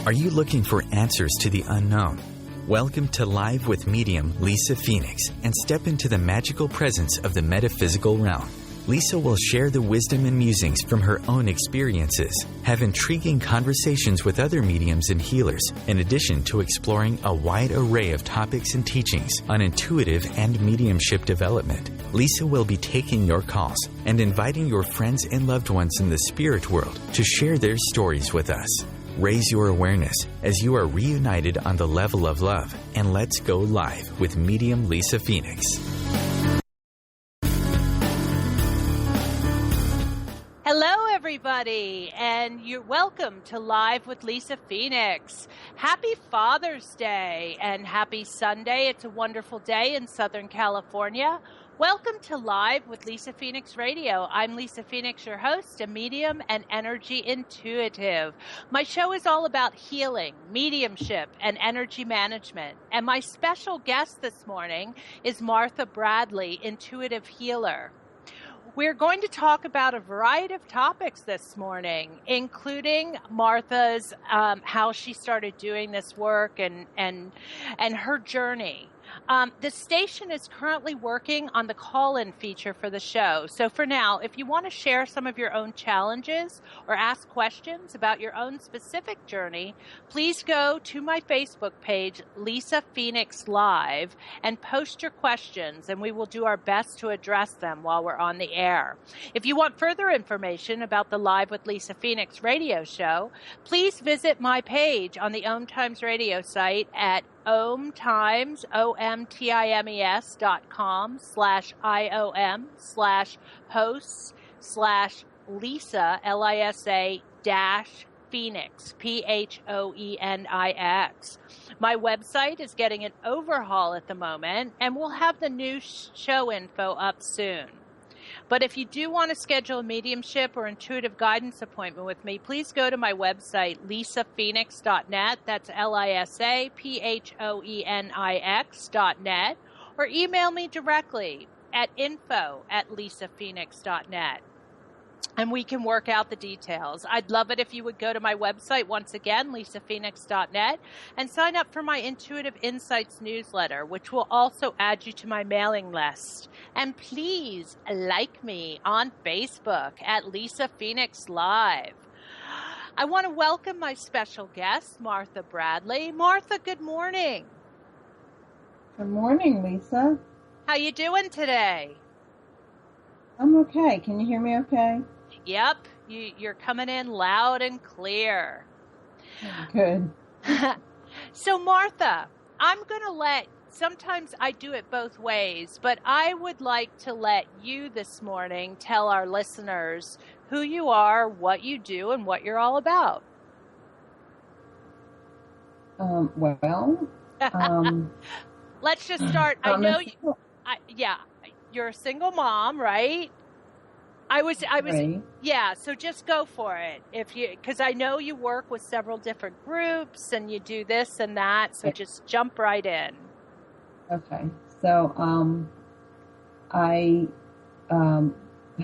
Are you looking for answers to the unknown? Welcome to Live with Medium Lisa Phoenix and step into the magical presence of the metaphysical realm. Lisa will share the wisdom and musings from her own experiences, have intriguing conversations with other mediums and healers, in addition to exploring a wide array of topics and teachings on intuitive and mediumship development. Lisa will be taking your calls and inviting your friends and loved ones in the spirit world to share their stories with us. Raise your awareness as you are reunited on the level of love, and let's go live with Medium Lisa Phoenix. Hello, everybody, and you're welcome to Live with Lisa Phoenix. Happy Father's Day and happy Sunday. It's a wonderful day in Southern California. Welcome to Live with Lisa Phoenix Radio. I'm Lisa Phoenix, your host, a medium and energy intuitive. My show is all about healing, mediumship, and energy management. And my special guest this morning is Martha Bradley, intuitive healer. We're going to talk about a variety of topics this morning, including Martha's, how she started doing this work and her journey. The station is currently working on the call-in feature for the show. So for now, if you want to share some of your own challenges or ask questions about your own specific journey, please go to my Facebook page, Lisa Phoenix Live, and post your questions, and we will do our best to address them while we're on the air. If you want further information about the Live with Lisa Phoenix radio show, please visit my page on the OMTimes radio site at OMTimes, OMTIMES.com/IOM/hosts/Lisa, LISA Phoenix, PHOENIX. My website is getting an overhaul at the moment, and we'll have the new show info up soon. But if you do want to schedule a mediumship or intuitive guidance appointment with me, please go to my website, lisaphoenix.net. That's LISAPHOENIX.net. Or email me directly at info@lisaphoenix.net. And we can work out the details. I'd love it if you would go to my website, once again, lisaphoenix.net, and sign up for my Intuitive Insights newsletter, which will also add you to my mailing list. And please like me on Facebook at Lisa Phoenix Live. I want to welcome my special guest, Martha Bradley. Martha, good morning. Good morning, Lisa. How you doing today? I'm okay. Can you hear me okay? Yep, you're coming in loud and clear. Good. So, Martha, I'm going to sometimes I do it both ways, but I would like to let you this morning tell our listeners who you are, what you do, and what you're all about. Let's just start. I know you're a single mom, right? I was, right. Yeah, so just go for it. Because I know you work with several different groups and you do this and that, so just jump right in. Okay. So, I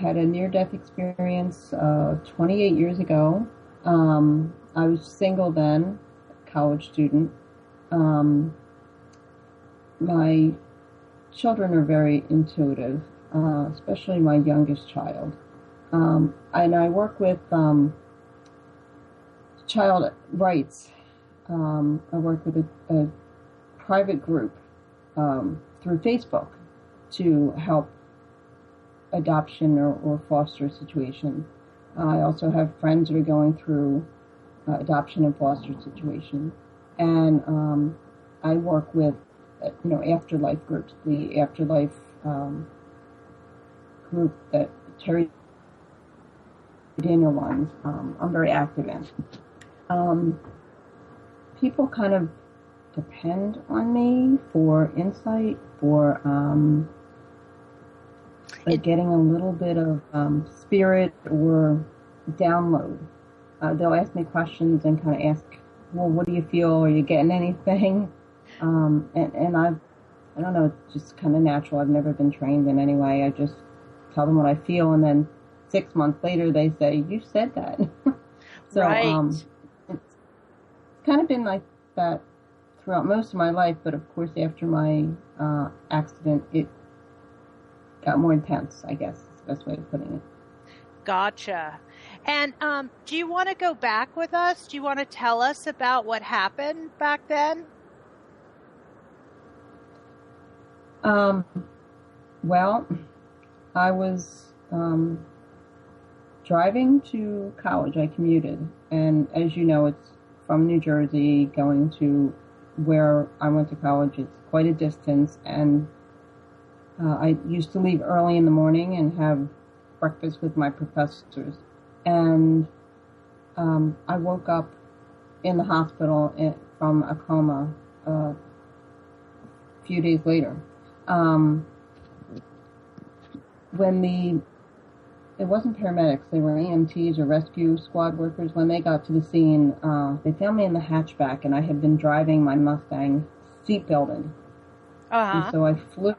had a near-death experience 28 years ago. I was single then, college student. My children are very intuitive, especially my youngest child. And I work with child rights. I work with a private group through Facebook to help adoption or foster situation. I also have friends that are going through adoption and foster situation. And I work with afterlife groups, the afterlife group that Terry Daniel runs. I'm very active in. People kind of depend on me for insight, for getting a little bit of spirit or download. They'll ask me questions and kind of ask, well, what do you feel? Are you getting anything? And I don't know, it's just kind of natural. I've never been trained in any way. I just tell them what I feel, and then 6 months later they say, you said that. So right. It's kind of been like that throughout most of my life, but of course after my accident, it got more intense, I guess is the best way of putting it. Gotcha. And do you want to go back with us? Do you want to tell us about what happened back then? Well, I was driving to college. I commuted. And as you know, it's from New Jersey going to where I went to college. It's quite a distance. And I used to leave early in the morning and have breakfast with my professors. And I woke up in the hospital from a coma a few days later. It wasn't paramedics, they were EMTs or rescue squad workers. When they got to the scene, they found me in the hatchback, and I had been driving my Mustang seatbelted. And so I flew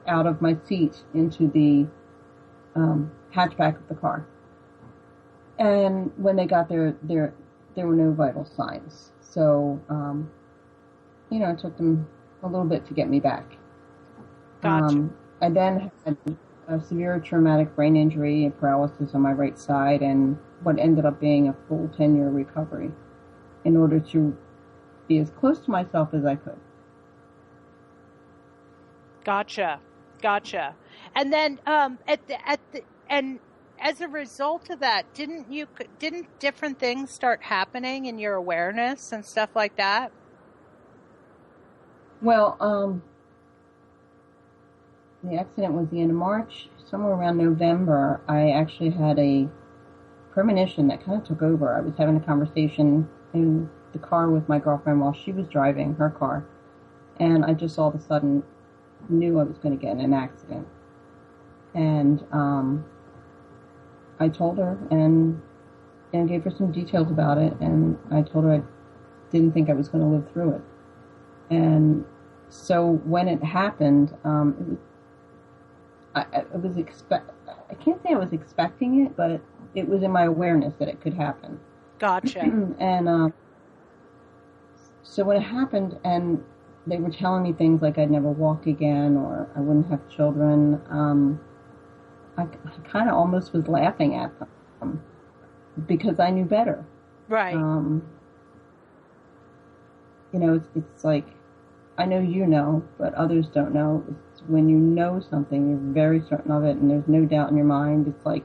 out of my seat into the hatchback of the car. And when they got there were no vital signs. So, it took them a little bit to get me back. Gotcha. I then had a severe traumatic brain injury, a paralysis on my right side, and what ended up being a full 10-year recovery in order to be as close to myself as I could. Gotcha. And then and as a result of that, didn't different things start happening in your awareness and stuff like that? Well, the accident was the end of March. Somewhere around November, I actually had a premonition that kind of took over. I was having a conversation in the car with my girlfriend while she was driving her car, and I just all of a sudden knew I was going to get in an accident. And I told her and gave her some details about it, and I told her I didn't think I was going to live through it. And so when it happened, I can't say I was expecting it, but it was in my awareness that it could happen. Gotcha. And so when it happened, and they were telling me things like I'd never walk again or I wouldn't have children, I kind of almost was laughing at them because I knew better. Right. It's like, I know you know, but others don't know. It's when you know something, you're very certain of it, and there's no doubt in your mind. It's like,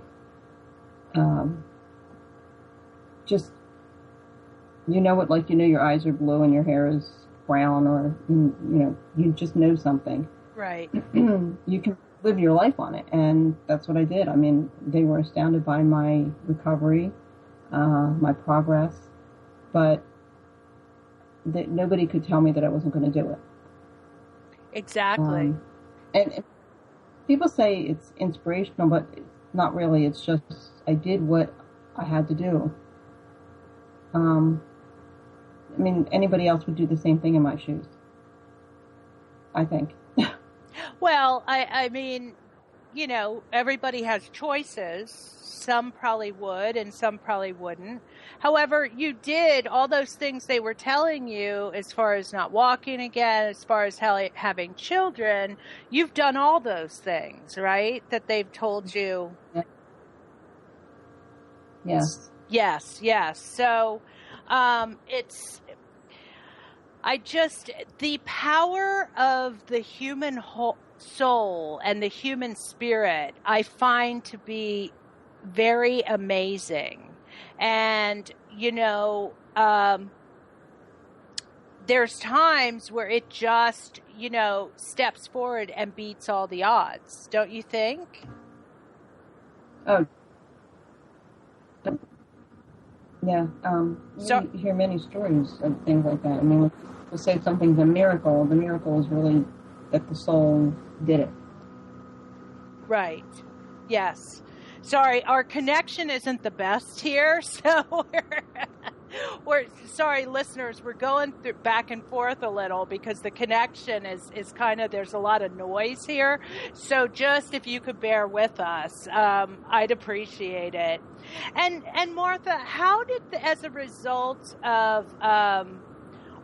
just, your eyes are blue and your hair is brown, or, you just know something. Right. You can live your life on it, and that's what I did. I mean, they were astounded by my recovery, my progress, but nobody could tell me that I wasn't going to do it. Exactly. And people say it's inspirational, but it's not really. It's just I did what I had to do. Anybody else would do the same thing in my shoes, I think. Well, I mean, everybody has choices. Some probably would and some probably wouldn't. However, you did all those things they were telling you as far as not walking again, as far as having children. You've done all those things, right? That they've told you. Yes. Yes. So the power of the human soul and the human spirit, I find to be very amazing. And, there's times where it just, steps forward and beats all the odds. Don't you think? Oh, yeah. You hear many stories of things like that. I mean, we'll say something's a miracle. The miracle is really that the soul did it. Right. Yes. Sorry, our connection isn't the best here, so Sorry, listeners, we're going back and forth a little because the connection is kind of, there's a lot of noise here. So just if you could bear with us, I'd appreciate it. And Martha, how did, as a result of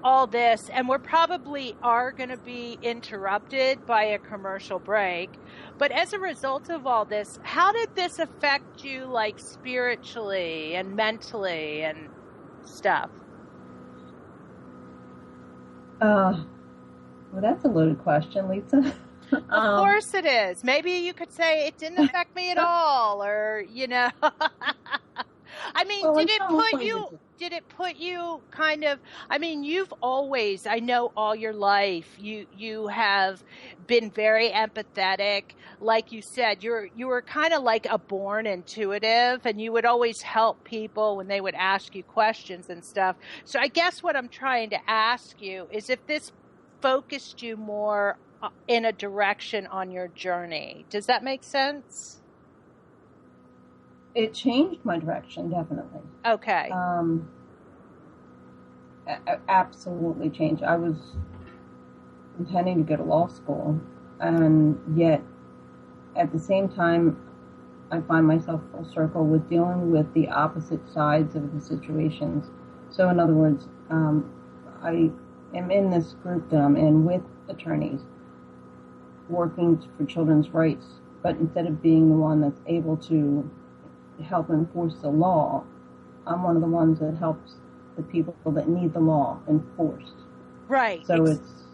all this, and we're probably are going to be interrupted by a commercial break, but as a result of all this, how did this affect you, like spiritually and mentally and stuff? Well, that's a loaded question, Lisa. Of course it is. Maybe you could say it didn't affect me at all, or, you know. I mean, well, did it put you kind of, I mean, you've always, I know all your life, you have been very empathetic. Like you said, you were kind of like a born intuitive, and you would always help people when they would ask you questions and stuff. So I guess what I'm trying to ask you is if this focused you more in a direction on your journey. Does that make sense? It changed my direction, definitely. Okay. Absolutely changed. I was intending to go to law school, and yet at the same time, I find myself full circle with dealing with the opposite sides of the situations. So in other words, I am in this group that I'm in with attorneys working for children's rights, but instead of being the one that's able to help enforce the law, I'm one of the ones that helps the people that need the law enforced. Right. So it's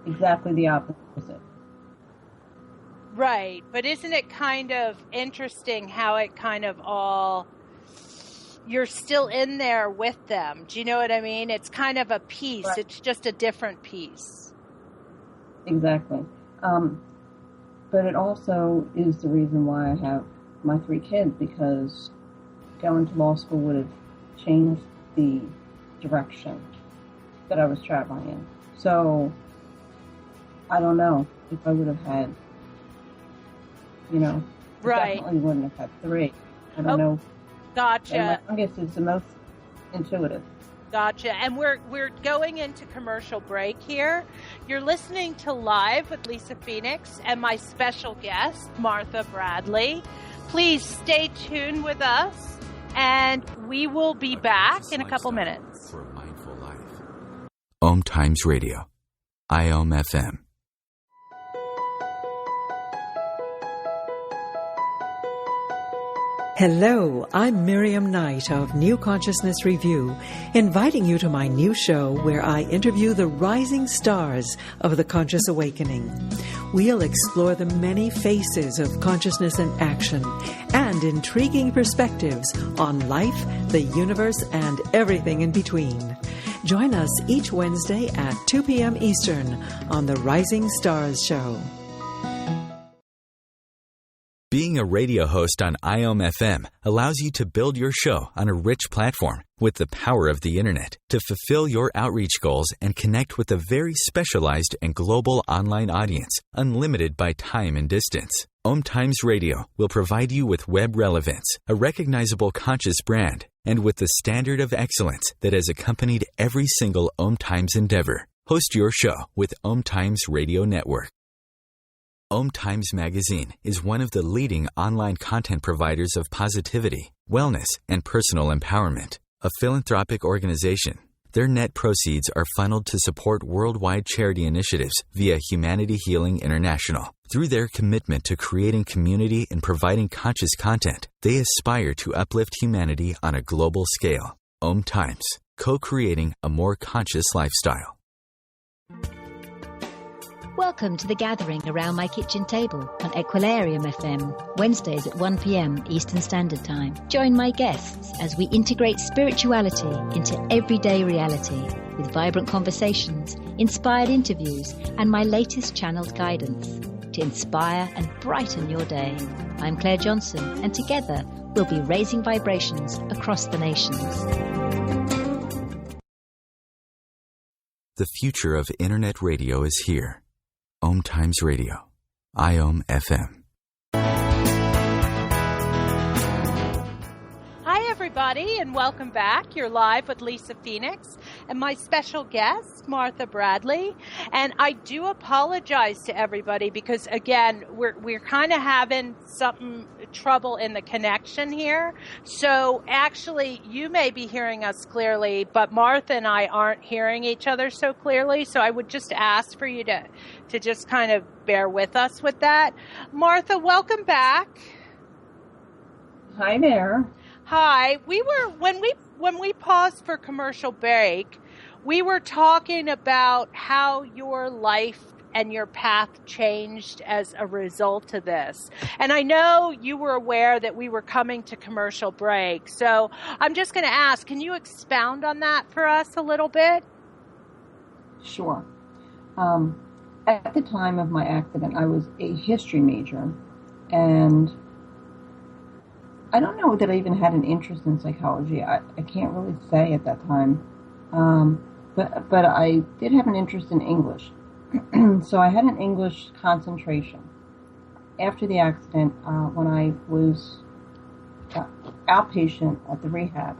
exactly the opposite. Right. But isn't it kind of interesting how it kind of all, you're still in there with them. Do you know what I mean? It's kind of a piece. Right. It's just a different piece. Exactly. But it also is the reason why I have my 3 kids, because going to law school would have changed the direction that I was traveling in. So I don't know if I would have had, right. Definitely wouldn't have had 3. I don't know. Gotcha. And my youngest is the most intuitive. Gotcha. And we're going into commercial break here. You're listening to Live with Lisa Phoenix and my special guest, Martha Bradley. Please stay tuned with us, and we will be back in a couple minutes. For a mindful life. OMTimes Radio. IOM FM. Hello, I'm Miriam Knight of New Consciousness Review, inviting you to my new show where I interview the rising stars of the conscious awakening. We'll explore the many faces of consciousness in action and intriguing perspectives on life, the universe, and everything in between. Join us each Wednesday at 2 p.m. Eastern on the Rising Stars Show. Being a radio host on IOM FM allows you to build your show on a rich platform with the power of the Internet to fulfill your outreach goals and connect with a very specialized and global online audience, unlimited by time and distance. OMTimes Radio will provide you with web relevance, a recognizable conscious brand, and with the standard of excellence that has accompanied every single OMTimes endeavor. Host your show with OMTimes Radio Network. OMTimes Magazine is one of the leading online content providers of positivity, wellness, and personal empowerment. A philanthropic organization, their net proceeds are funneled to support worldwide charity initiatives via Humanity Healing International. Through their commitment to creating community and providing conscious content, they aspire to uplift humanity on a global scale. OMTimes, co-creating a more conscious lifestyle. Welcome to The Gathering Around My Kitchen Table on Equilarium FM, Wednesdays at 1 p.m. Eastern Standard Time. Join my guests as we integrate spirituality into everyday reality with vibrant conversations, inspired interviews, and my latest channeled guidance to inspire and brighten your day. I'm Claire Johnson, and together we'll be raising vibrations across the nations. The future of Internet radio is here. OMTimes Radio. IOM FM. Hi, Hi, everybody, and welcome back. You're live with Lisa Phoenix and my special guest, Martha Bradley. And I do apologize to everybody because, again, we're kind of having some trouble in the connection here. So actually, you may be hearing us clearly, but Martha and I aren't hearing each other so clearly. So I would just ask for you to just kind of bear with us with that. Martha, welcome back. Hi there. Hi. When we paused for commercial break, we were talking about how your life and your path changed as a result of this. And I know you were aware that we were coming to commercial break. So I'm just going to ask, can you expound on that for us a little bit? Sure. At the time of my accident, I was a history major, and I don't know that I even had an interest in psychology. I can't really say at that time. But I did have an interest in English. So I had an English concentration. After the accident, when I was outpatient at the rehab,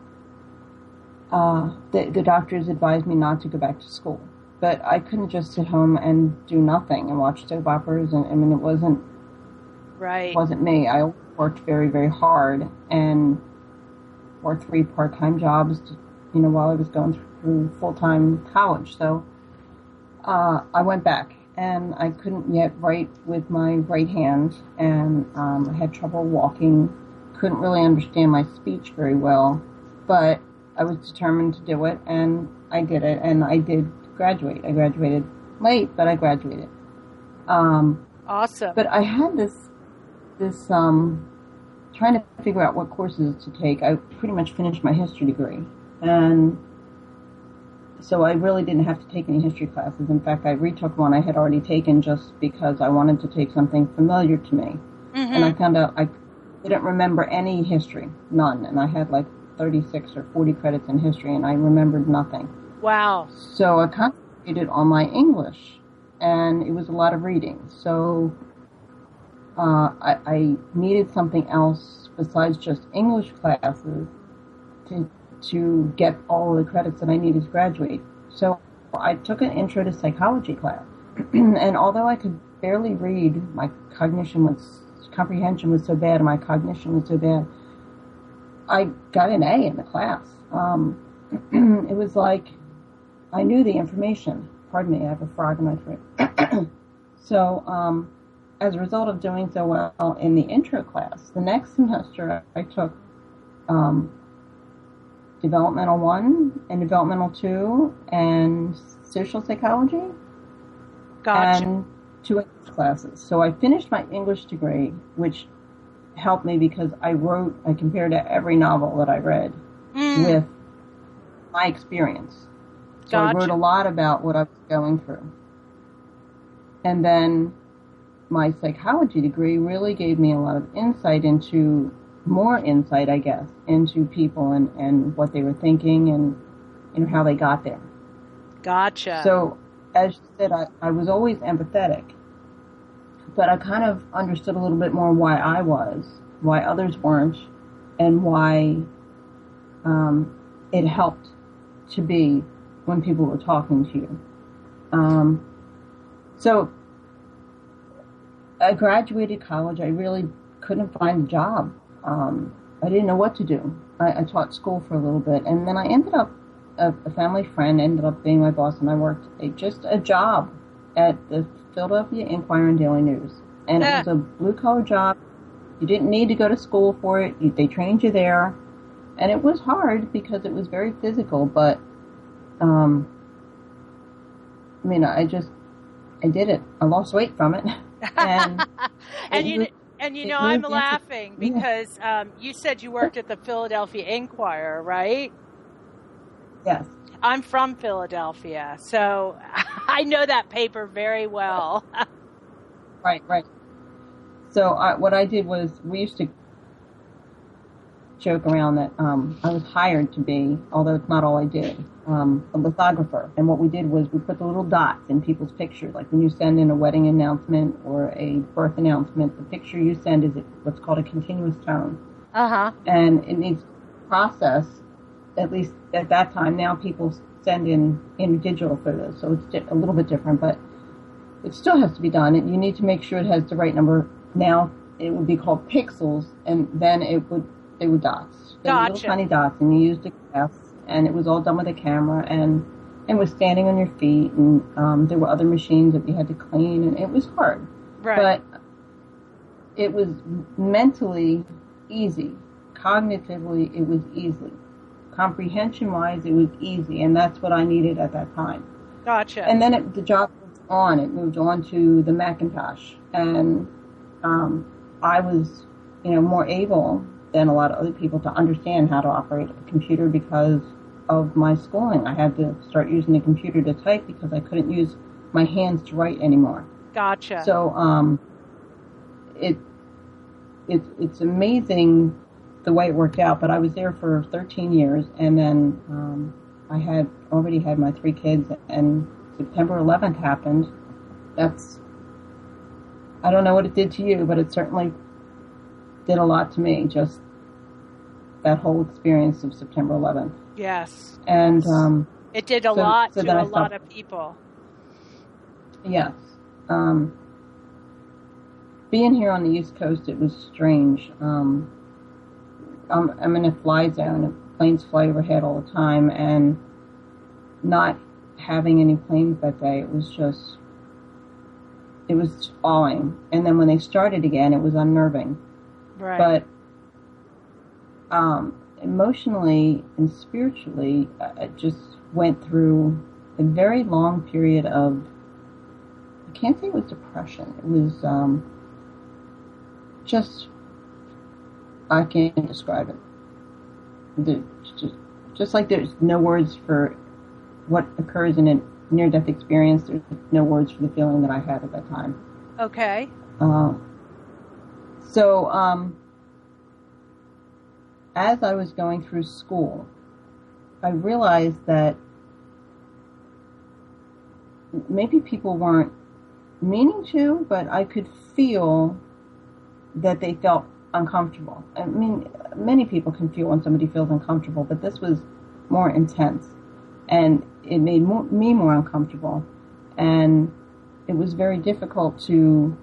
the doctors advised me not to go back to school. But I couldn't just sit home and do nothing and watch soap operas. And I mean, it wasn't me. I worked very, very hard and worked 3 part-time jobs, while I was going through full-time college. So I went back, and I couldn't yet write with my right hand, and I had trouble walking, couldn't really understand my speech very well, but I was determined to do it, and I did it, and I did graduate. I graduated late, but I graduated. Awesome. But I had this trying to figure out what courses to take. I pretty much finished my history degree, and so I really didn't have to take any history classes. In fact, I retook one I had already taken just because I wanted to take something familiar to me. Mm-hmm. And I found out I didn't remember any history, none, and I had like 36 or 40 credits in history, and I remembered nothing. Wow. So I concentrated on my English, and it was a lot of reading. So I needed something else besides just English classes to get all of the credits that I needed to graduate. So I took an intro to psychology class. And although I could barely read, my comprehension was so bad, and my cognition was so bad, I got an A in the class. It was like I knew the information. Pardon me, I have a frog in my throat. So, as a result of doing so well in the intro class, the next semester I took Developmental 1 and Developmental 2 and Social Psychology. Gotcha. And 2 English classes. So I finished my English degree, which helped me because I compared every novel that I read with my experience. So Gotcha. I wrote a lot about what I was going through. And then my psychology degree really gave me a lot of more insight, I guess, into people and what they were thinking and how they got there. Gotcha. So, as you said, I was always empathetic, but I kind of understood a little bit more why I was, why others weren't, and why it helped to be when people were talking to you. So I graduated college. I really couldn't find a job. I didn't know what to do. I taught school for a little bit, and then I ended up, a family friend ended up being my boss, and I worked just a job at the Philadelphia Inquirer and Daily News. And it was a blue-collar job. You didn't need to go to school for it. They trained you there. And it was hard because it was very physical, but, I did it. I lost weight from it. And I'm laughing because you said you worked at the Philadelphia Inquirer, right? Yes. I'm from Philadelphia, so I know that paper very well. Right. So what I did was, we used to joke around that I was hired to be, although it's not all I did, a lithographer. And what we did was we put the little dots in people's pictures. Like when you send in a wedding announcement or a birth announcement, the picture you send is what's called a continuous tone. Uh-huh. And it needs process, at least at that time. Now people send in digital photos, so it's a little bit different, but it still has to be done. You need to make sure it has the right number. Now it would be called pixels, and then they were dots. They were little tiny dots, and you used a glass, and it was all done with a camera, and was standing on your feet, and there were other machines that we had to clean, and it was hard. Right. But it was mentally easy. Cognitively, it was easy. Comprehension-wise, it was easy, and that's what I needed at that time. Gotcha. And then the job moved on. It moved on to the Macintosh, and I was, more able than a lot of other people to understand how to operate a computer because of my schooling. I had to start using the computer to type because I couldn't use my hands to write anymore. Gotcha. So it's amazing the way it worked out, but I was there for 13 years, and then I had already had my 3 kids, and September 11th happened. I don't know what it did to you, but it certainly did a lot to me, just that whole experience of September 11th. Yes. And it did a lot to a lot of people. Yes. Being here on the East Coast, it was strange. I'm in a fly zone, and planes fly overhead all the time, and not having any planes that day, it was awing. And then when they started again, it was unnerving. Right. But emotionally and spiritually, I just went through a very long period of, I can't say it was depression. It was I can't describe it. Just like there's no words for what occurs in a near-death experience, there's no words for the feeling that I had at that time. Okay. So as I was going through school, I realized that maybe people weren't meaning to, but I could feel that they felt uncomfortable. I mean, many people can feel when somebody feels uncomfortable, but this was more intense, and it made me more uncomfortable, and it was very difficult to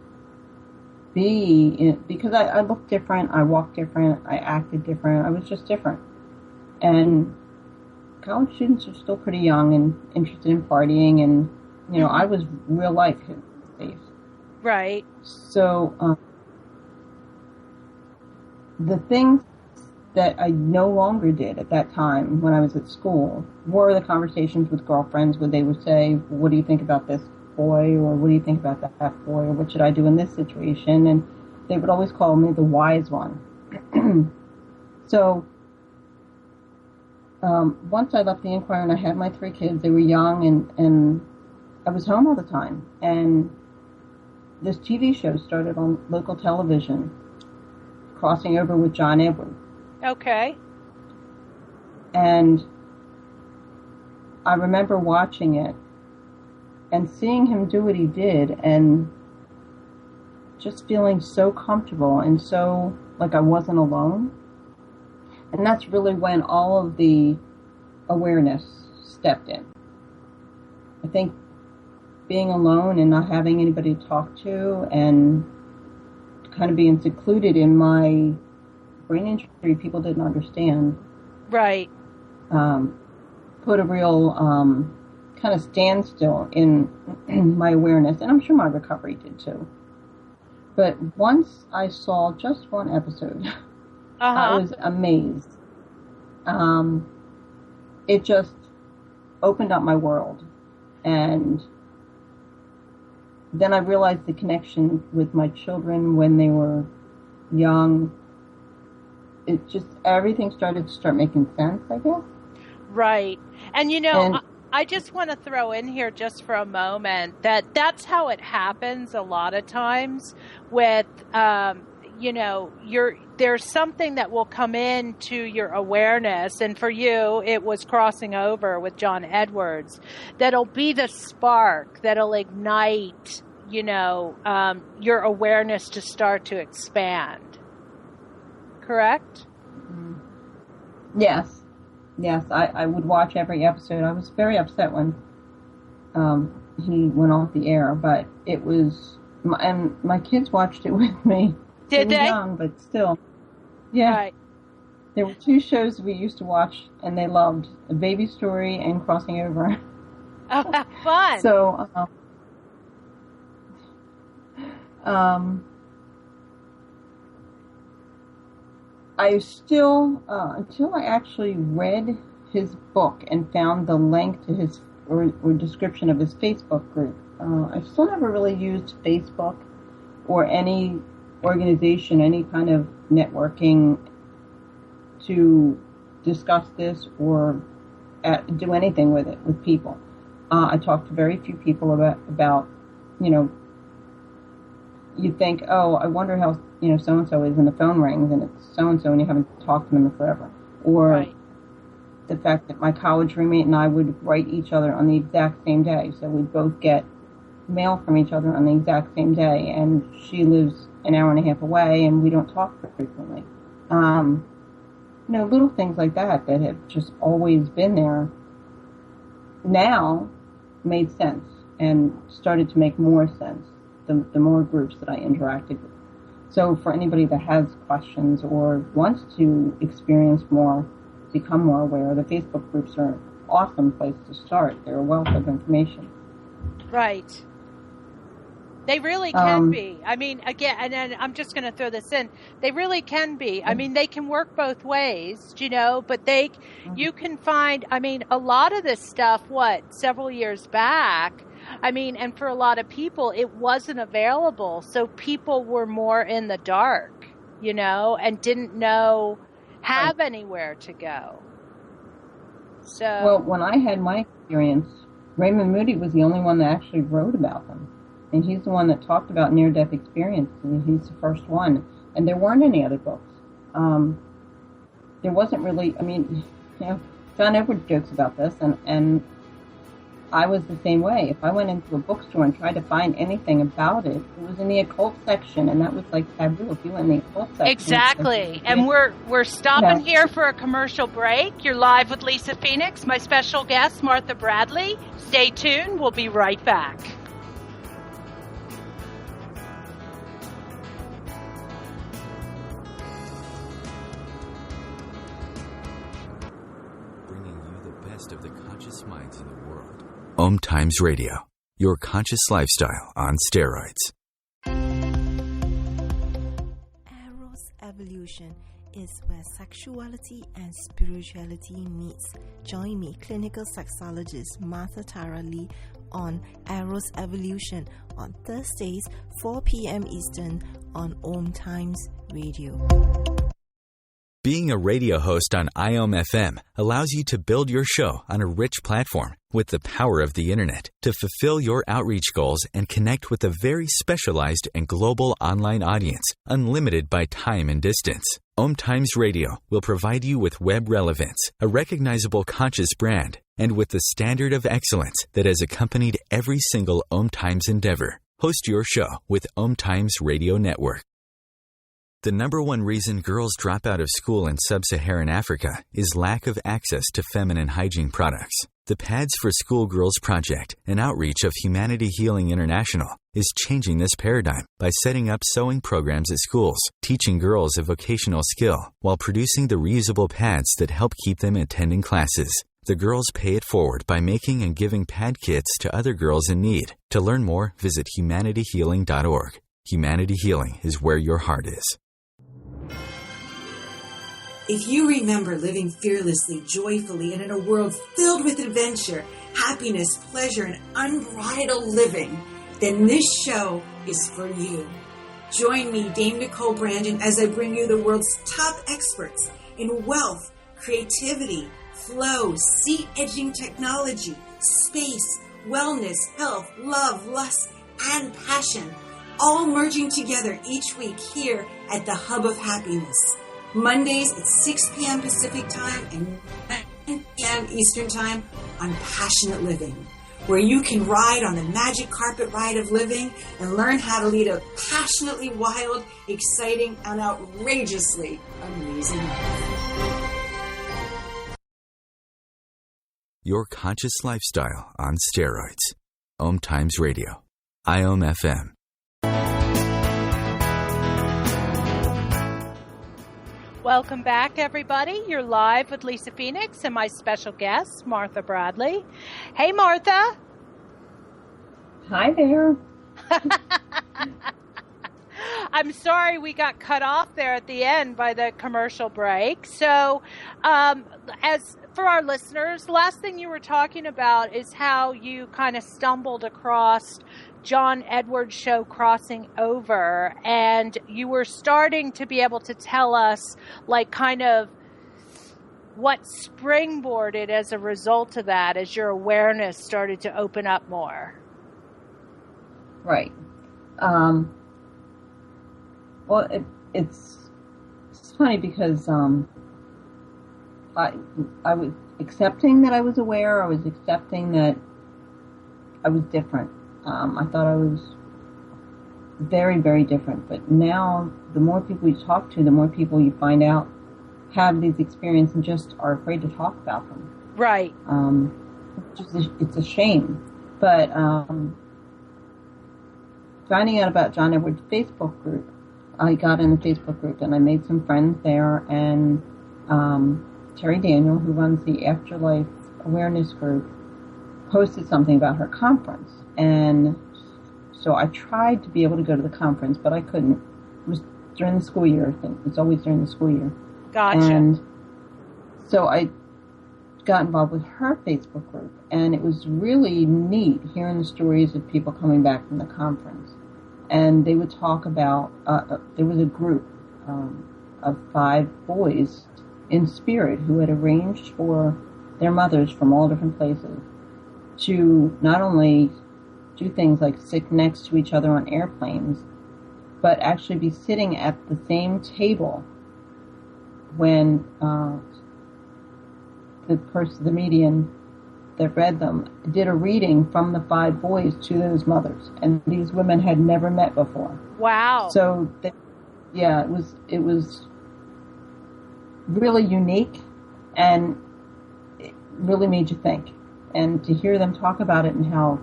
be in, because I looked different, I walked different, I acted different, I was just different. And college students are still pretty young and interested in partying, and I was real life in these days. Right. So the things that I no longer did at that time when I was at school were the conversations with girlfriends where they would say, what do you think about this boy, or what do you think about that boy, or what should I do in this situation? And they would always call me the wise one. So once I left the Inquirer and I had my 3 kids, they were young, and I was home all the time. And this TV show started on local television, Crossing Over with John Edward. Okay. And I remember watching it and seeing him do what he did, and just feeling so comfortable and so like I wasn't alone. And that's really when all of the awareness stepped in. I think being alone and not having anybody to talk to, and kind of being secluded in my brain injury people didn't understand. Right. Put a real kind of standstill in my awareness, and I'm sure my recovery did too. But once I saw just one episode, I was amazed. It just opened up my world, and then I realized the connection with my children when they were young. It just, everything started to making sense, I guess. Right. And I just want to throw in here just for a moment that that's how it happens a lot of times with, there's something that will come into your awareness. And for you, it was Crossing Over with John Edwards. That'll be the spark that'll ignite, your awareness to start to expand. Correct? Yes. Yes, I would watch every episode. I was very upset when he went off the air, but it was, and my kids watched it with me. Did they? Were young, but still. Yeah. Right. There were two shows we used to watch, and they loved A Baby Story and Crossing Over. Oh, how fun. So, I still, until I actually read his book and found the link to his, or description of his Facebook group, I still never really used Facebook or any organization, any kind of networking to discuss this or do anything with it, with people. I talked to very few people about, you know, you think, oh, I wonder how, you know, so-and-so is, and the phone rings and it's so-and-so and you haven't talked to them in forever. Or right. The fact that my college roommate and I would write each other on the exact same day. So we'd both get mail from each other on the exact same day, and she lives an hour and a half away and we don't talk frequently. You know, little things like that have just always been there now made sense and started to make more sense the more groups that I interacted with. So for anybody that has questions or wants to experience more, become more aware, the Facebook groups are an awesome place to start. They're a wealth of information. Right. They really can be. I mean, again, and then I'm just going to throw this in. They really can be. I mean, they can work both ways, you know, but you can find, I mean, a lot of this stuff, several years back, I mean, and for a lot of people, it wasn't available. So people were more in the dark, you know, and didn't have anywhere to go. So. Well, when I had my experience, Raymond Moody was the only one that actually wrote about them. And he's the one that talked about near-death experiences, and he's the first one. And there weren't any other books. There wasn't really, I mean, you know, John Edwards jokes about this, and I was the same way. If I went into a bookstore and tried to find anything about it, it was in the occult section, and that was like taboo if you went in the occult section. Exactly. And we're stopping here for a commercial break. You're live with Lisa Phoenix, my special guest, Martha Bradley. Stay tuned. We'll be right back. Of the conscious minds in the world. OMTimes Radio, your conscious lifestyle on steroids. Eros Evolution is where sexuality and spirituality meets. Join me, clinical sexologist Martha Tara Lee, on Eros Evolution on Thursdays, 4 p.m. Eastern on OMTimes Radio. Being a radio host on IOM FM allows you to build your show on a rich platform with the power of the internet to fulfill your outreach goals and connect with a very specialized and global online audience, unlimited by time and distance. OMTimes Radio will provide you with web relevance, a recognizable conscious brand, and with the standard of excellence that has accompanied every single OMTimes endeavor. Host your show with OMTimes Radio Network. The number one reason girls drop out of school in sub-Saharan Africa is lack of access to feminine hygiene products. The Pads for Schoolgirls Project, an outreach of Humanity Healing International, is changing this paradigm by setting up sewing programs at schools, teaching girls a vocational skill, while producing the reusable pads that help keep them attending classes. The girls pay it forward by making and giving pad kits to other girls in need. To learn more, visit humanityhealing.org. Humanity Healing is where your heart is. If you remember living fearlessly, joyfully, and in a world filled with adventure, happiness, pleasure, and unbridled living, then this show is for you. Join me, Dame Nicole Brandon, as I bring you the world's top experts in wealth, creativity, flow, sea-edging technology, space, wellness, health, love, lust, and passion, all merging together each week here at the Hub of Happiness. Mondays at 6 p.m. Pacific Time and 9 p.m. Eastern Time on Passionate Living, where you can ride on the magic carpet ride of living and learn how to lead a passionately wild, exciting, and outrageously amazing life. your conscious lifestyle on steroids. OMTimes Radio. IOM FM. Welcome back, everybody. You're live with Lisa Phoenix and my special guest, Martha Bradley. Hey, Martha. Hi there. I'm sorry we got cut off there at the end by the commercial break. So, as for our listeners, the last thing you were talking about is how you kind of stumbled across John Edwards' show Crossing Over, and you were starting to be able to tell us like kind of what springboarded as a result of that as your awareness started to open up more. Right. Well, it's funny because I was accepting that I was aware. I was accepting that I was different. I thought I was very, very different. But now, the more people you talk to, the more people you find out have these experiences and just are afraid to talk about them. Right. It's a shame. But finding out about John Edwards' Facebook group, I got in the Facebook group and I made some friends there. And Terry Daniel, who runs the Afterlife Awareness Group, posted something about her conference. And so I tried to be able to go to the conference, but I couldn't. It was during the school year. I think it's always during the school year. Gotcha. And so I got involved with her Facebook group, and it was really neat hearing the stories of people coming back from the conference. And they would talk about, there was a group of 5 boys in spirit who had arranged for their mothers from all different places to not only do things like sit next to each other on airplanes, but actually be sitting at the same table when the medium that read them did a reading from the 5 boys to those mothers, and these women had never met before. Wow! So, it was really unique, and it really made you think. And to hear them talk about it and how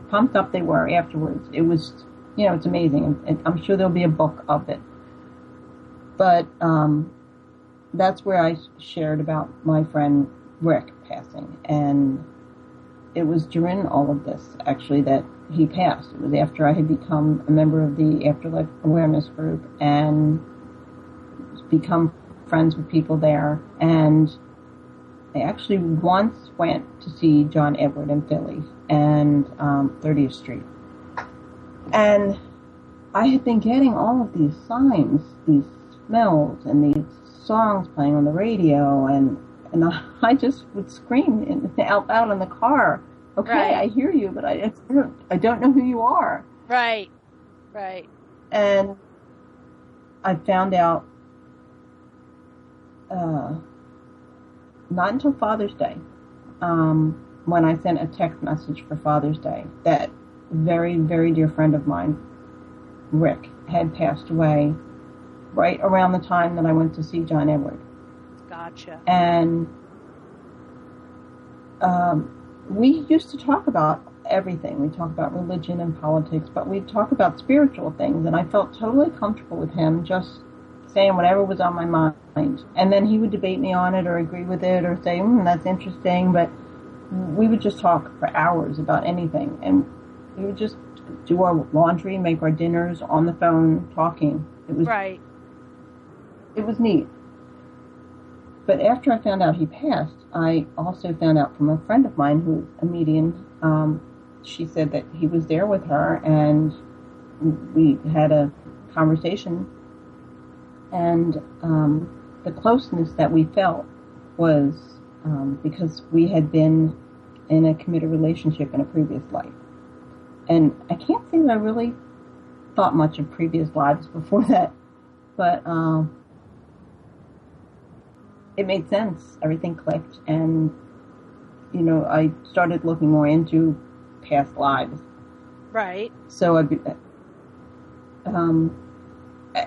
pumped up they were afterwards, it was, it's amazing. And I'm sure there'll be a book of it. But that's where I shared about my friend Rick passing. And it was during all of this, actually, that he passed. It was after I had become a member of the Afterlife Awareness Group and become friends with people there. And I actually once went to see John Edward in Philly and 30th Street. And I had been getting all of these signs, these smells, and these songs playing on the radio, and I just would scream out loud in the car, okay, right. I hear you, but I don't know who you are. Right. And I found out not until Father's Day, when I sent a text message for Father's Day, that very, very dear friend of mine, Rick, had passed away right around the time that I went to see John Edward. Gotcha. And we used to talk about everything. We talked about religion and politics, but we'd talk about spiritual things, and I felt totally comfortable with him just saying whatever was on my mind. And then he would debate me on it or agree with it or say, that's interesting, but we would just talk for hours about anything. And we would just do our laundry, make our dinners on the phone, talking. It was right. It was neat. But after I found out he passed, I also found out from a friend of mine who's a medium. She said that he was there with her, and we had a conversation. And the closeness that we felt was because we had been in a committed relationship in a previous life. And I can't say that I really thought much of previous lives before that, but it made sense. Everything clicked, and I started looking more into past lives. Right. So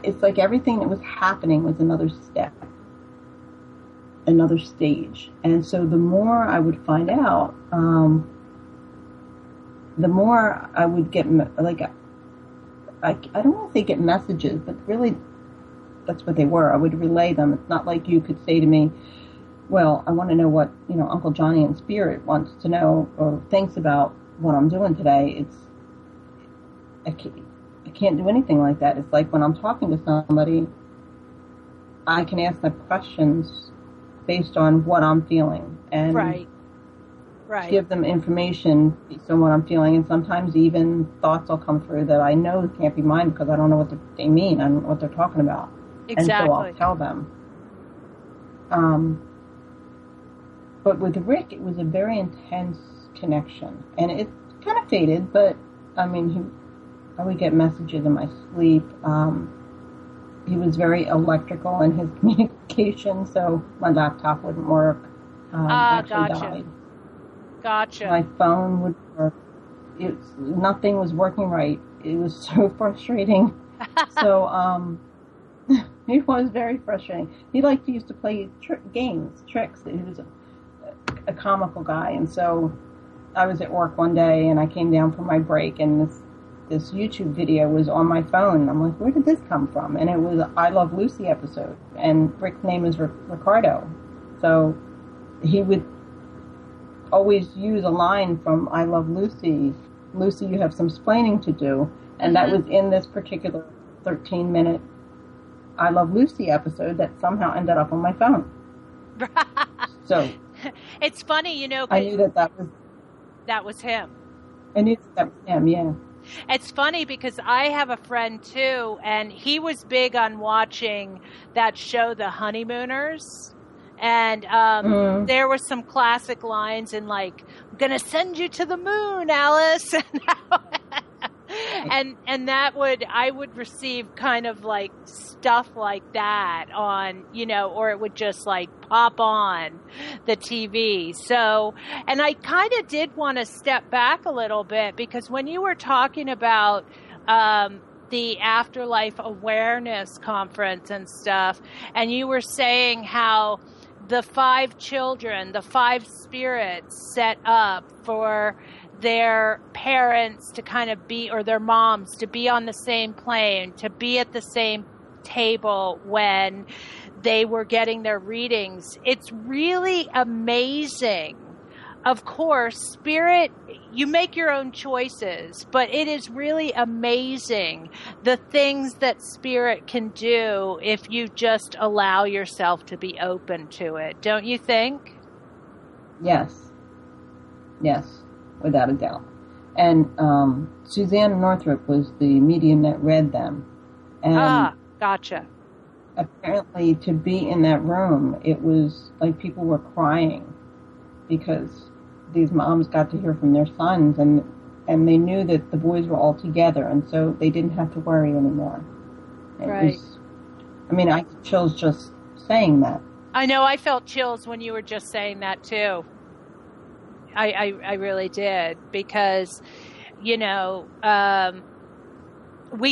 it's like everything that was happening was another step. another stage. And so the more I would find out, the more I would get, like, I don't want to say get messages, but really that's what they were. I would relay them. It's not like you could say to me, well, I want to know what, Uncle Johnny in spirit wants to know or thinks about what I'm doing today. I can't do anything like that. It's like when I'm talking to somebody, I can ask them questions based on what I'm feeling and Right. give them information based on what I'm feeling. And sometimes even thoughts will come through that I know can't be mine because I don't know what they mean. I don't know what they're talking about. Exactly. And so I'll tell them. But with Rick, it was a very intense connection. And it kind of faded, but, I would get messages in my sleep. He was very electrical in his communication, so my laptop wouldn't work. Gotcha. Died. Gotcha. My phone would work. Nothing was working right. It was so frustrating. So, it was very frustrating. He used to play tricks. He was a comical guy, and so I was at work one day, and I came down from my break, and this YouTube video was on my phone. I'm like, where did this come from? And it was I Love Lucy episode, and Rick's name is Ricardo, so he would always use a line from I Love Lucy. Lucy, you have some splaining to do, and that was in this particular 13-minute I Love Lucy episode that somehow ended up on my phone. So it's funny, I knew that was him. I knew that was him, yeah. It's funny because I have a friend too, and he was big on watching that show, The Honeymooners. And there were some classic lines in like, I'm going to send you to the moon, Alice. And I would receive kind of like stuff like that on, or it would just like pop on the TV. So, and I kind of did want to step back a little bit because when you were talking about the Afterlife Awareness Conference and stuff, and you were saying how the 5 children, the 5 spirits set up for their parents to kind of be, or their moms to be on the same plane, to be at the same table when they were getting their readings. It's really amazing. Of course, spirit, you make your own choices, but it is really amazing the things that spirit can do if you just allow yourself to be open to it. Don't you think? Yes. Yes, without a doubt. And Suzanne Northrup was the medium that read them. And gotcha. Apparently, to be in that room, it was like people were crying because these moms got to hear from their sons, and they knew that the boys were all together, and so they didn't have to worry anymore. Right. I get chills just saying that. I know, I felt chills when you were just saying that too. I really did, because, we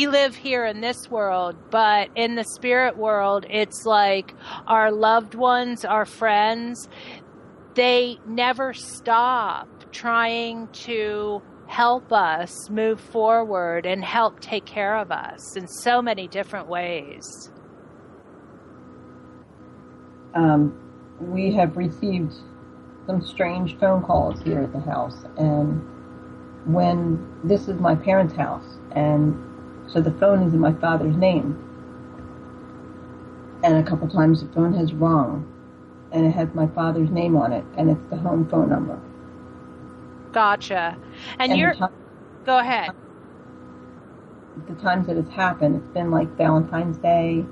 live here in this world, but in the spirit world, it's like our loved ones, our friends, they never stop trying to help us move forward and help take care of us in so many different ways. We have received some strange phone calls here at the house, and when this is my parents' house, and so the phone is in my father's name, and a couple times the phone has rung, and it has my father's name on it, and it's the home phone number. Gotcha. And go ahead. The times that it's happened, it's been like Valentine's Day,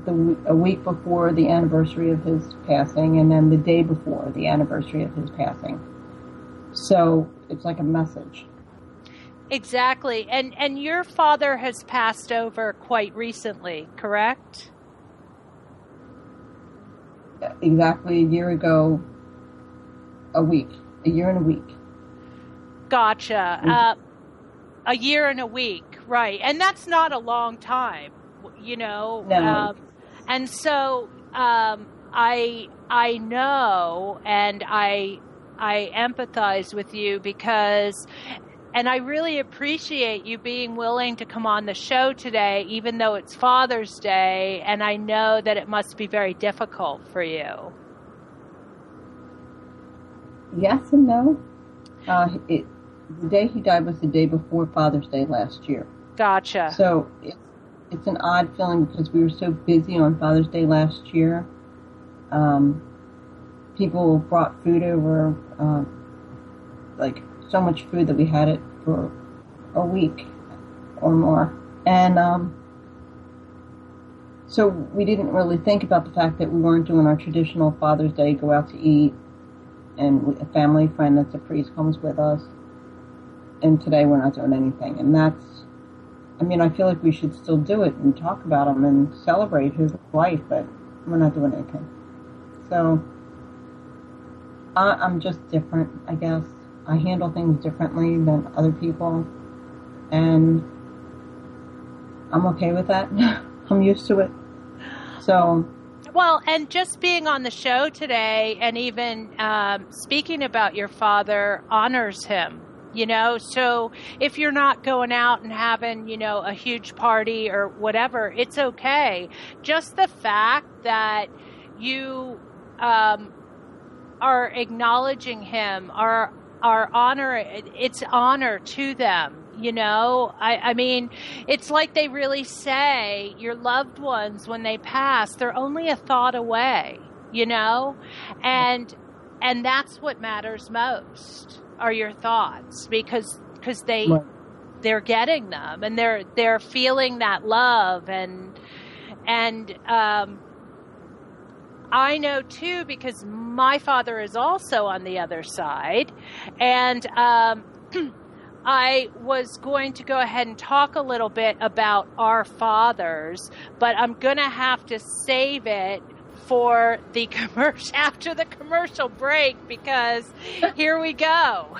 a week before the anniversary of his passing, and then the day before the anniversary of his passing. So it's like a message. Exactly. And your father has passed over quite recently, correct? Exactly a year ago, a year and a week. Gotcha. A year and a week, right. And that's not a long time, No. And so I know, and I empathize with you because, and I really appreciate you being willing to come on the show today, even though it's Father's Day, and I know that it must be very difficult for you. Yes and no. The day he died was the day before Father's Day last year. Gotcha. So it's an odd feeling because we were so busy on Father's Day last year. People brought food over, like so much food that we had it for a week or more. And so we didn't really think about the fact that we weren't doing our traditional Father's Day, go out to eat, and a family friend that's a priest comes with us. And today we're not doing anything. And that's, I mean, I feel like we should still do it and talk about him and celebrate his life, but we're not doing anything. So I'm just different, I guess. I handle things differently than other people, and I'm okay with that. I'm used to it. So, well, and just being on the show today and even speaking about your father honors him, you know. So if you're not going out and having, you know, a huge party or whatever, it's okay. Just the fact that you are acknowledging him, are honor, it's honor to them, you know. I mean, it's like they really say your loved ones, when they pass, they're only a thought away, you know, and that's what matters most, are your thoughts, because they're getting them, and they're feeling that love, and I know, too, because my father is also on the other side, and I was going to go ahead and talk a little bit about our fathers, but I'm going to have to save it for the commercial, after the commercial break, because here we go.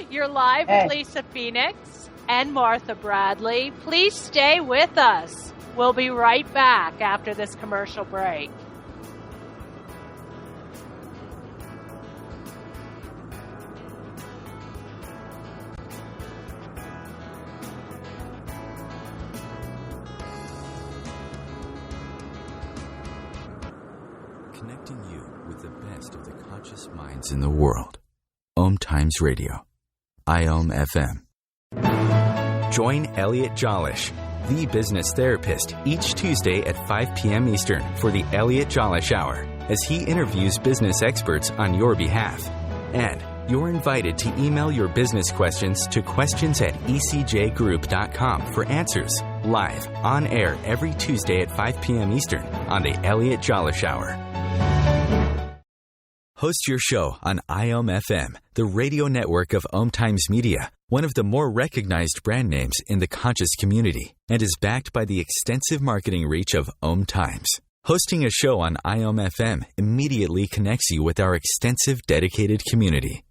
You're live with Lisa Phoenix and Martha Bradley. Please stay with us. We'll be right back after this commercial break. Connecting you with the best of the conscious minds in the world. OMTimes Radio. IOM FM. Join Elliot Jolish, the business therapist, each Tuesday at 5 p.m. Eastern for the Elliot Jolish Hour, as he interviews business experts on your behalf. And you're invited to email your business questions to questions@ecjgroup.com for answers, live, on air every Tuesday at 5 p.m. Eastern on the Elliot Jolish Hour. Host your show on IOM FM, the radio network of OMTimes Media, one of the more recognized brand names in the conscious community, and is backed by the extensive marketing reach of OMTimes. Hosting a show on IOM FM immediately connects you with our extensive dedicated community.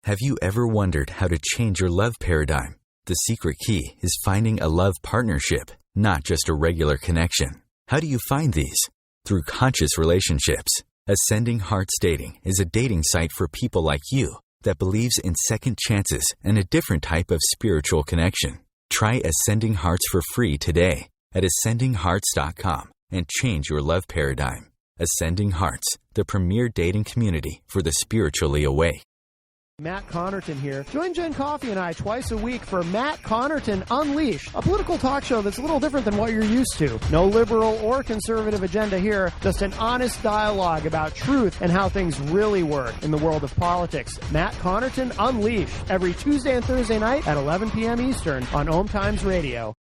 Have you ever wondered how to change your love paradigm? The secret key is finding a love partnership, not just a regular connection. How do you find these? Through conscious relationships. Ascending Hearts Dating is a dating site for people like you that believes in second chances and a different type of spiritual connection. Try Ascending Hearts for free today at ascendinghearts.com and change your love paradigm. Ascending Hearts, the premier dating community for the spiritually awake. Matt Connerton here. Join Jen Coffey and I twice a week for Matt Connerton Unleashed, a political talk show that's a little different than what you're used to. No liberal or conservative agenda here, just an honest dialogue about truth and how things really work in the world of politics. Matt Connerton Unleashed, every Tuesday and Thursday night at 11 p.m. Eastern on OMTimes Radio.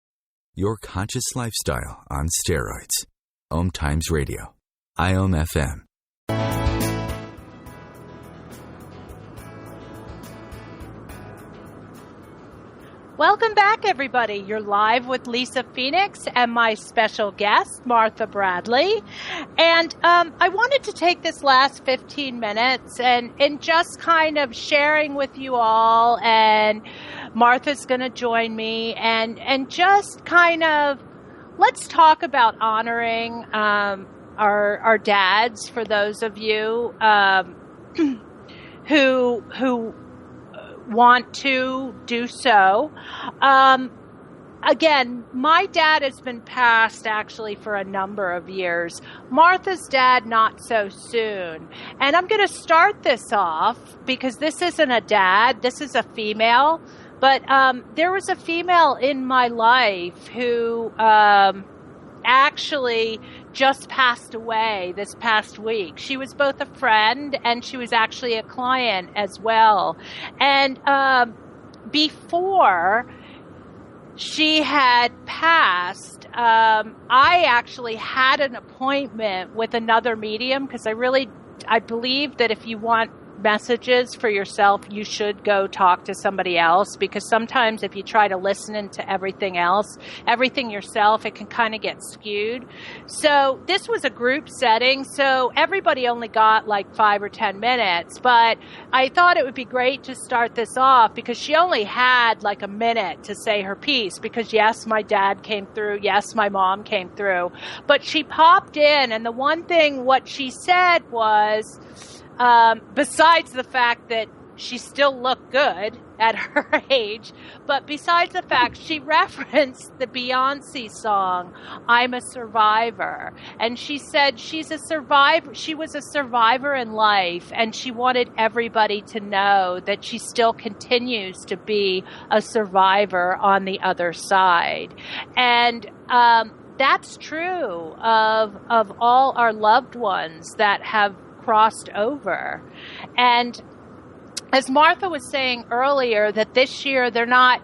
Your conscious lifestyle on steroids. OMTimes Radio. IOM FM. Welcome back, everybody. You're live with Lisa Phoenix and my special guest, Martha Bradley. And I wanted to take this last 15 minutes and just kind of sharing with you all, and Martha's going to join me, and just kind of let's talk about honoring our dads, for those of you who want to do so. Again, my dad has been passed actually for a number of years. Martha's dad, not so soon. And I'm going to start this off because this isn't a dad, this is a female. But there was a female in my life who actually just passed away this past week. She was both a friend and she was actually a client as well. And before she had passed, I actually had an appointment with another medium because I believe that if you want messages for yourself, you should go talk to somebody else, because sometimes if you try to listen into everything yourself, it can kind of get skewed. So this was a group setting, so everybody only got like 5 or 10 minutes, but I thought it would be great to start this off because she only had like a minute to say her piece, because yes, my dad came through, yes, my mom came through, but she popped in, and the one thing what she said was, besides the fact that she still looked good at her age, but besides the fact, she referenced the Beyonce song, I'm a Survivor. And she said she's a survivor. She was a survivor in life, and she wanted everybody to know that she still continues to be a survivor on the other side. And, that's true of all our loved ones that have crossed over. And as Martha was saying earlier, that this year they're not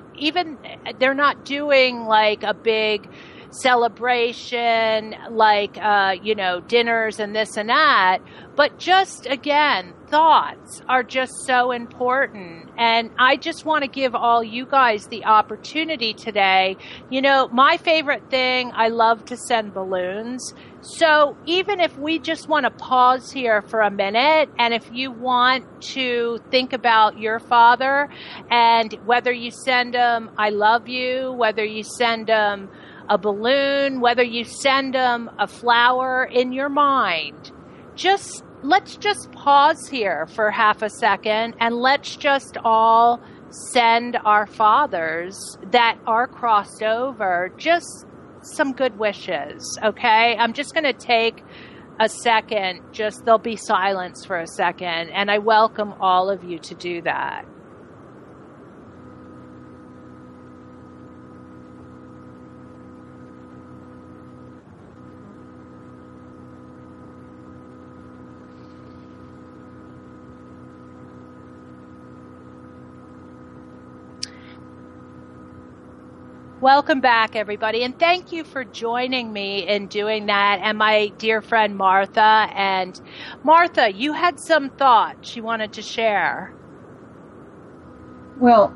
doing like a big celebration, like dinners and this and that, but just again, thoughts are just so important. And I just want to give all you guys the opportunity today. My favorite thing, I love to send balloons. So even if we just want to pause here for a minute, and if you want to think about your father, and whether you send him I love you, whether you send him a balloon, whether you send them a flower in your mind, let's just pause here for half a second, and let's just all send our fathers that are crossed over just some good wishes, okay? I'm just going to take a second, there'll be silence for a second, and I welcome all of you to do that. Welcome back, everybody, and thank you for joining me in doing that, and my dear friend Martha. And Martha, you had some thoughts you wanted to share. Well,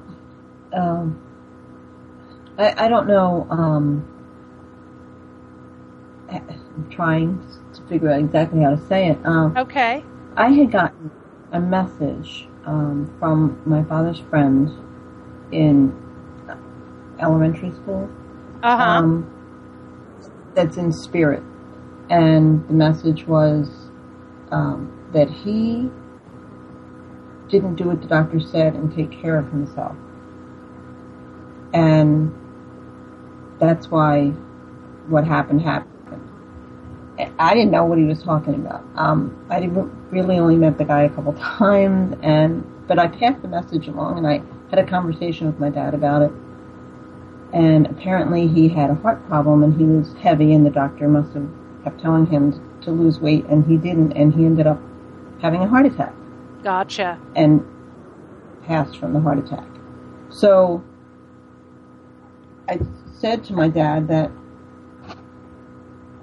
I don't know. I'm trying to figure out exactly how to say it. Okay. I had gotten a message from my father's friend in elementary school. That's in spirit, and the message was that he didn't do what the doctor said and take care of himself, and that's why what happened. I didn't know what he was talking about. I really only met the guy a couple times, but I passed the message along, and I had a conversation with my dad about it. And apparently he had a heart problem, and he was heavy, and the doctor must have kept telling him to lose weight, and he didn't, and he ended up having a heart attack. Gotcha. And passed from the heart attack. So I said to my dad that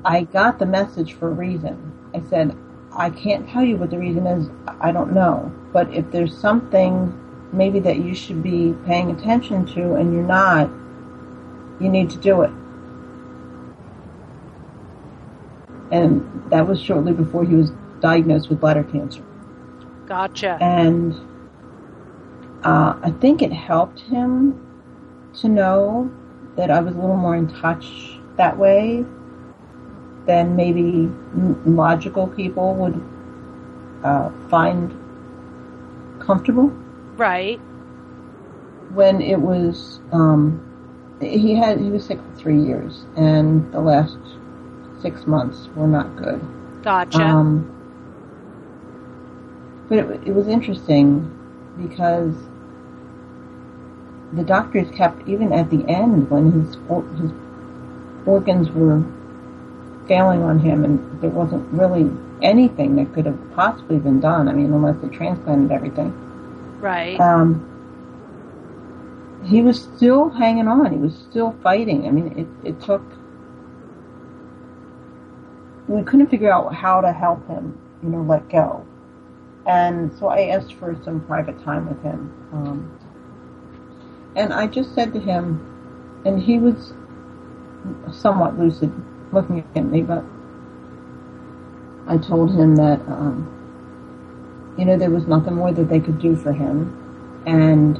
I got the message for a reason. I said, I can't tell you what the reason is, I don't know. But if there's something maybe that you should be paying attention to and you're not, you need to do it. And that was shortly before he was diagnosed with bladder cancer. Gotcha. And I think it helped him to know that I was a little more in touch that way, then maybe logical people would find comfortable. Right. When it was, he was sick for 3 years, and the last 6 months were not good. Gotcha. But it was interesting because the doctors kept, even at the end when his organs were failing on him, and there wasn't really anything that could have possibly been done. I mean, unless they transplanted everything. Right. He was still hanging on. He was still fighting. I mean, it took... We couldn't figure out how to help him, let go. And so I asked for some private time with him. And I just said to him, and he was somewhat lucid looking at me, but I told him that, there was nothing more that they could do for him, and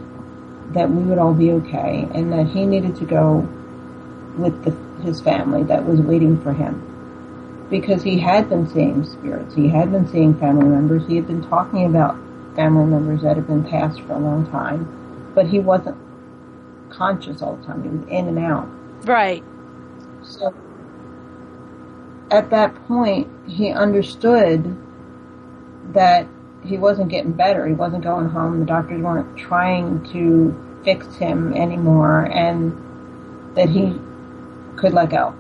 that we would all be okay, and that he needed to go with his family that was waiting for him. Because he had been seeing spirits, he had been seeing family members, he had been talking about family members that had been passed for a long time, but he wasn't conscious all the time. He was in and out. Right. So at that point, he understood that he wasn't getting better. He wasn't going home. The doctors weren't trying to fix him anymore, and that he could let go.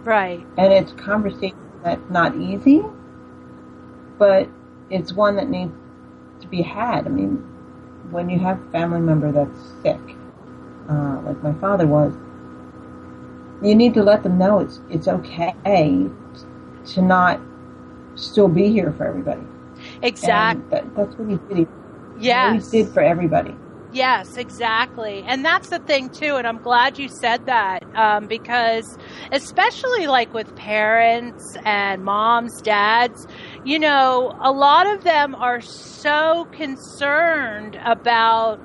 Right. And it's a conversation that's not easy, but it's one that needs to be had. I mean, when you have a family member that's sick, like my father was, you need to let them know it's okay to not still be here for everybody. Exactly. That's what he did. Yes. He did for everybody. Yes, exactly. And that's the thing, too, and I'm glad you said that, because especially like with parents and moms, dads, a lot of them are so concerned about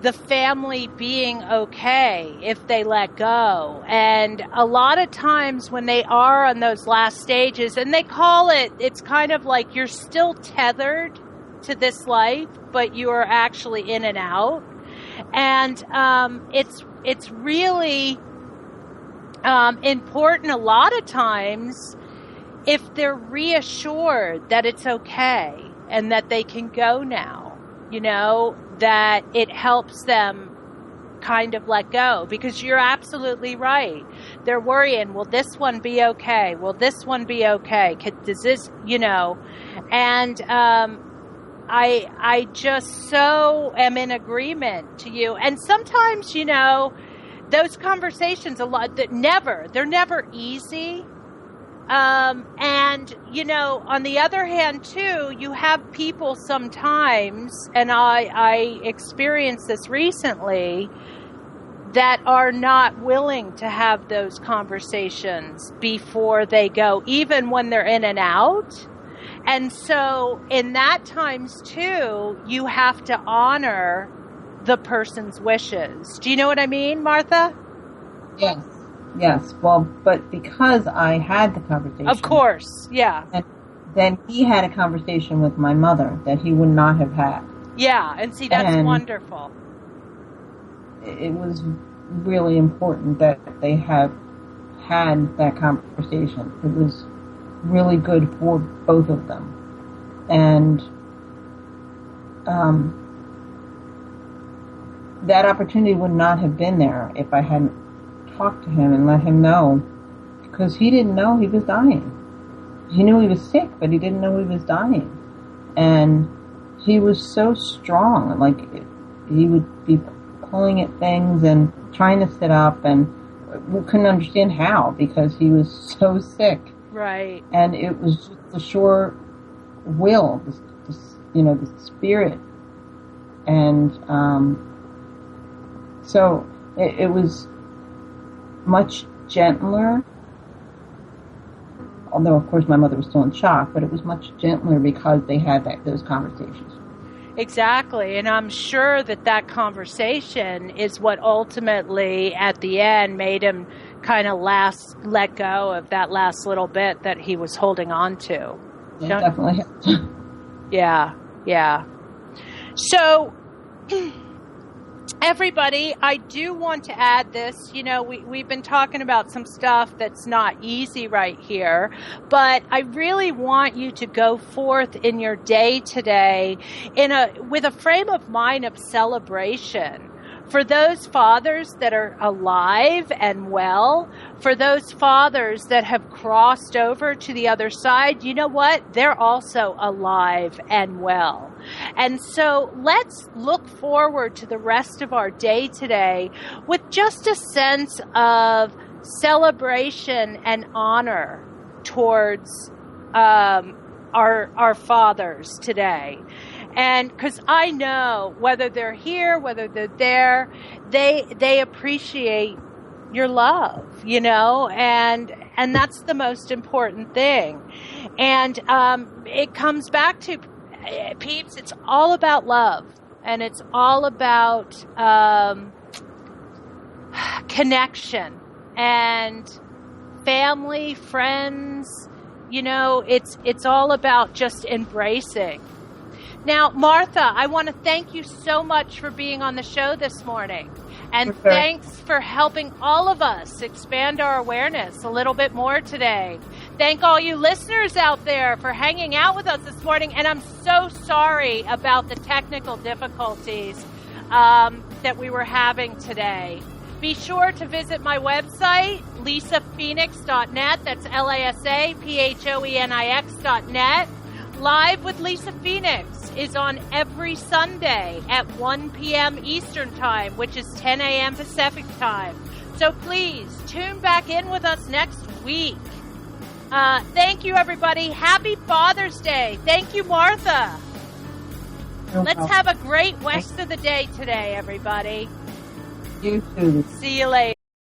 the family being okay if they let go. And a lot of times when they are on those last stages, and they call it's kind of like you're still tethered to this life, but you are actually in and out. And it's really important a lot of times if they're reassured that it's okay and that they can go now, that it helps them kind of let go, because you're absolutely right. They're worrying, will this one be okay? Will this one be okay? Does this, and I just so am in agreement to you. And sometimes, those conversations they're never easy. And, on the other hand, too, you have people sometimes, and I experienced this recently, that are not willing to have those conversations before they go, even when they're in and out. And so in that times, too, you have to honor the person's wishes. Do you know what I mean, Martha? Yes. Well, but because I had the conversation. Of course, yeah. And then he had a conversation with my mother that he would not have had. Yeah, and see, that's wonderful. It was really important that they had that conversation. It was really good for both of them. And that opportunity would not have been there if I hadn't talked to him and let him know, because he didn't know he was dying. He knew he was sick, but he didn't know he was dying. And he was so strong. Like, he would be pulling at things and trying to sit up, and we couldn't understand how, because he was so sick. Right. And it was just the sure will, the spirit. And so it was much gentler, although of course my mother was still in shock, but it was much gentler because they had those conversations. Exactly, and I'm sure that conversation is what ultimately at the end made him kind of let go of that last little bit that he was holding on to. Yeah, definitely. Yeah. So, everybody, I do want to add this. You know, we've been talking about some stuff that's not easy right here, but I really want you to go forth in your day today with a frame of mind of celebration. For those fathers that are alive and well, for those fathers that have crossed over to the other side, you know what? They're also alive and well. And so let's look forward to the rest of our day today with just a sense of celebration and honor towards our fathers today. And because I know whether they're here, whether they're there, they appreciate your love, you know, and that's the most important thing. And it comes back to, peeps, it's all about love, and it's all about connection and family, friends. You know, it's all about just embracing. Now, Martha, I want to thank you so much for being on the show this morning. And thanks for helping all of us expand our awareness a little bit more today. Thank all you listeners out there for hanging out with us this morning. And I'm so sorry about the technical difficulties that we were having today. Be sure to visit my website, lisaphoenix.net. That's LISAPHOENIX.net. Live with Lisa Phoenix is on every Sunday at 1 p.m. Eastern Time, which is 10 a.m. Pacific Time. So please tune back in with us next week. Thank you, everybody. Happy Father's Day. Thank you, Martha. Let's have a great rest of the day today, everybody. You too. See you later.